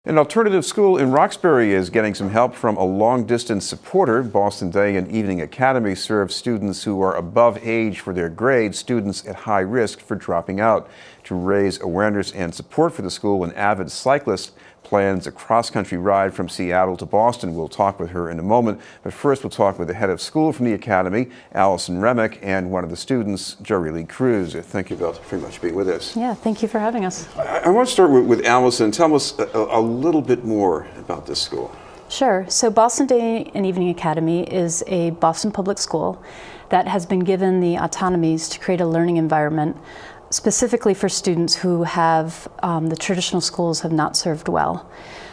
An alternative school in Roxbury is getting some help from a long-distance supporter. Boston Day and Evening Academy serves students who are above age for their grades, students at high risk for dropping out. To raise awareness and support for the school, an avid cyclist plans a cross-country ride from Seattle to Boston. We'll talk with her in a moment, but first we'll talk with the head of school from the academy, Alison Hramiec, and one of the students, Jariley Cruz. Thank you both very much for being with us. Yeah, thank you for having us. I want to start with Alison. Tell us a little bit more about this school. Sure. So Boston Day and Evening Academy is a Boston public school that has been given the autonomies to create a learning environment specifically for students who have the traditional schools have not served well.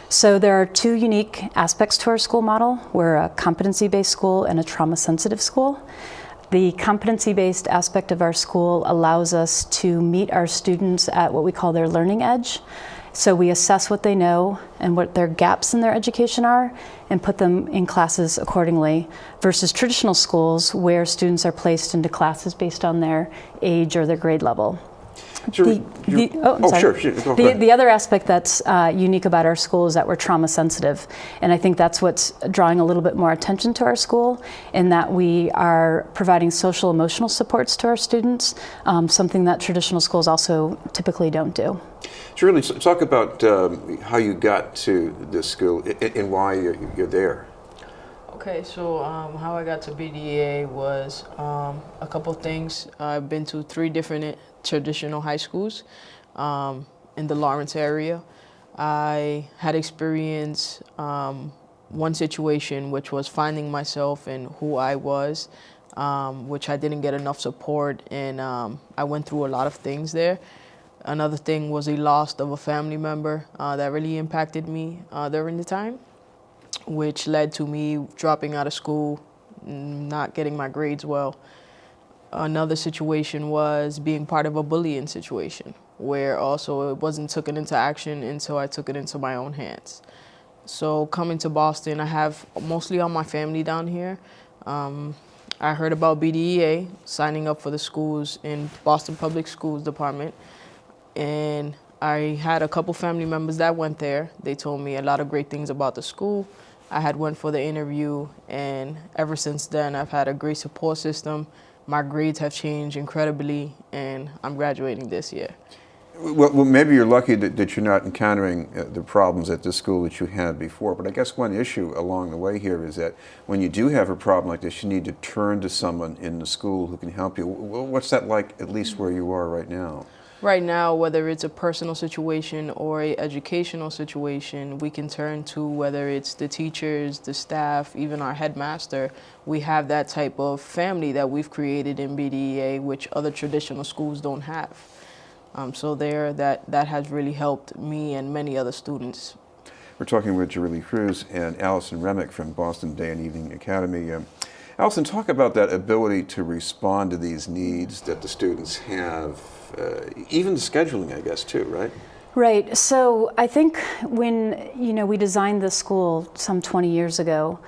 So there are two unique aspects to our school model. We're a competency-based school and a trauma-sensitive school. The competency-based aspect of our school allows us to meet our students at what we call their learning edge. So we assess what they know and what their gaps in their education are and put them in classes accordingly, versus traditional schools where students are placed into classes based on their age or their grade level. Sure. The other aspect that's unique about our school is that we're trauma sensitive, and I think that's what's drawing a little bit more attention to our school, in that we are providing social emotional supports to our students, something that traditional schools also typically don't do. Jariley, so talk about how you got to this school and why you're there. Okay, so how I got to BDA was a couple things. I've been to 3 different traditional high schools in the Lawrence area. I had experienced one situation, which was finding myself and who I was, which I didn't get enough support, and I went through a lot of things there. Another thing was a loss of a family member that really impacted me during the time, which led to me dropping out of school, not getting my grades well. Another situation was being part of a bullying situation, where also it wasn't taken into action until I took it into my own hands. So coming to Boston, I have mostly all my family down here. I heard about BDEA, signing up for the schools in Boston Public Schools Department, and I had a couple family members that went there. They told me a lot of great things about the school. I had went for the interview, and ever since then I've had a great support system. My grades have changed incredibly, and I'm graduating this year. Well, maybe you're lucky that you're not encountering the problems at this school that you had before, but I guess one issue along the way here is that when you do have a problem like this, you need to turn to someone in the school who can help you. What's that like, at least where you are right now? Right now, whether it's a personal situation or an educational situation, we can turn to, whether it's the teachers, the staff, even our headmaster. We have that type of family that we've created in BDEA, which other traditional schools don't have. So that has really helped me and many other students. We're talking with Jariley Cruz and Alison Hramiec from Boston Day and Evening Academy. Alison, talk about that ability to respond to these needs that the students have, even the scheduling, I guess, too, right? Right. So I think when we designed the school some 20 years ago,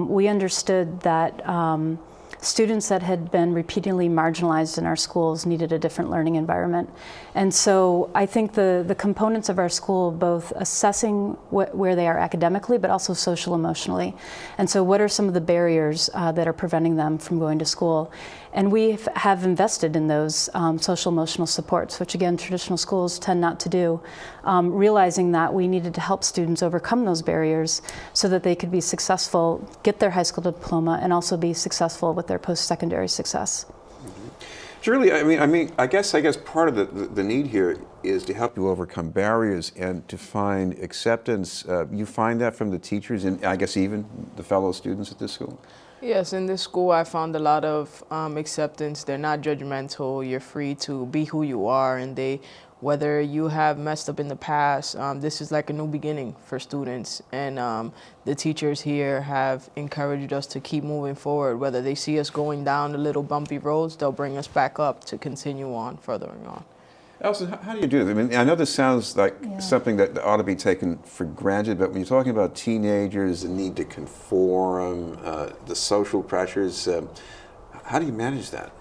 we understood that students that had been repeatedly marginalized in our schools needed a different learning environment. And so I think the components of our school, both assessing where they are academically, but also social emotionally. And so what are some of the barriers that are preventing them from going to school? And we have invested in those social emotional supports, which again, traditional schools tend not to do, realizing that we needed to help students overcome those barriers so that they could be successful, get their high school diploma, and also be successful with their post-secondary success. Jariley, I guess part of the need here is to help you overcome barriers and to find acceptance. You find that from the teachers and I guess even the fellow students at this school? Yes, in this school I found a lot of acceptance. They're not judgmental. You're free to be who you are, and whether you have messed up in the past, this is like a new beginning for students. And the teachers here have encouraged us to keep moving forward. Whether they see us going down the little bumpy roads, they'll bring us back up to continue on, furthering on. Alison, how do you do this? I know this sounds like something that ought to be taken for granted, but when you're talking about teenagers, the need to conform, the social pressures, how do you manage that?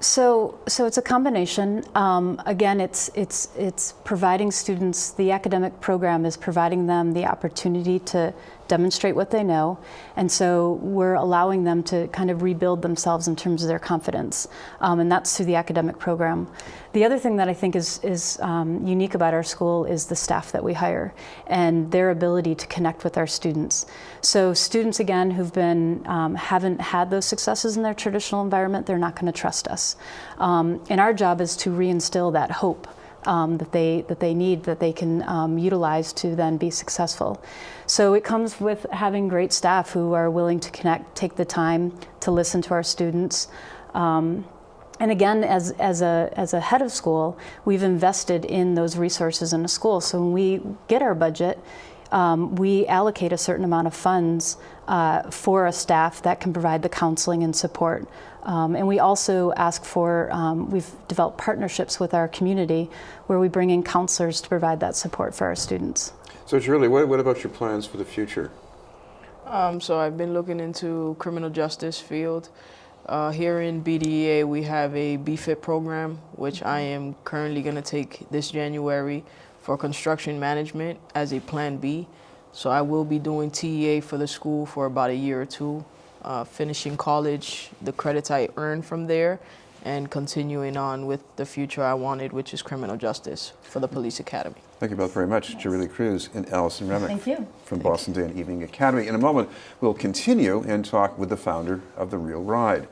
So it's a combination. Again, it's providing students, the academic program is providing them the opportunity to demonstrate what they know, and so we're allowing them to kind of rebuild themselves in terms of their confidence, and that's through the academic program. The other thing that I think is unique about our school is the staff that we hire and their ability to connect with our students. So students, again, who've been haven't had those successes in their traditional environment, they're not going to trust us. And our job is to reinstill that hope that they need, that they can utilize to then be successful. So it comes with having great staff who are willing to connect, take the time to listen to our students. And again, as a head of school, we've invested in those resources in the school. So when we get our budget, we allocate a certain amount of funds for a staff that can provide the counseling and support. And we also ask for, we've developed partnerships with our community where we bring in counselors to provide that support for our students. So Jariley, what about your plans for the future? So I've been looking into criminal justice field. Here in BDEA, we have a BFIT program, which I am currently going to take this January for construction management as a Plan B. So I will be doing TEA for the school for about a year or two, finishing college, the credits I earned from there, and continuing on with the future I wanted, which is criminal justice for the police academy. Thank you both very much, Jariley Cruz and Alison Hramiec. Thank you. From Boston Day and Evening Academy. In a moment, we'll continue and talk with the founder of The Real Ride.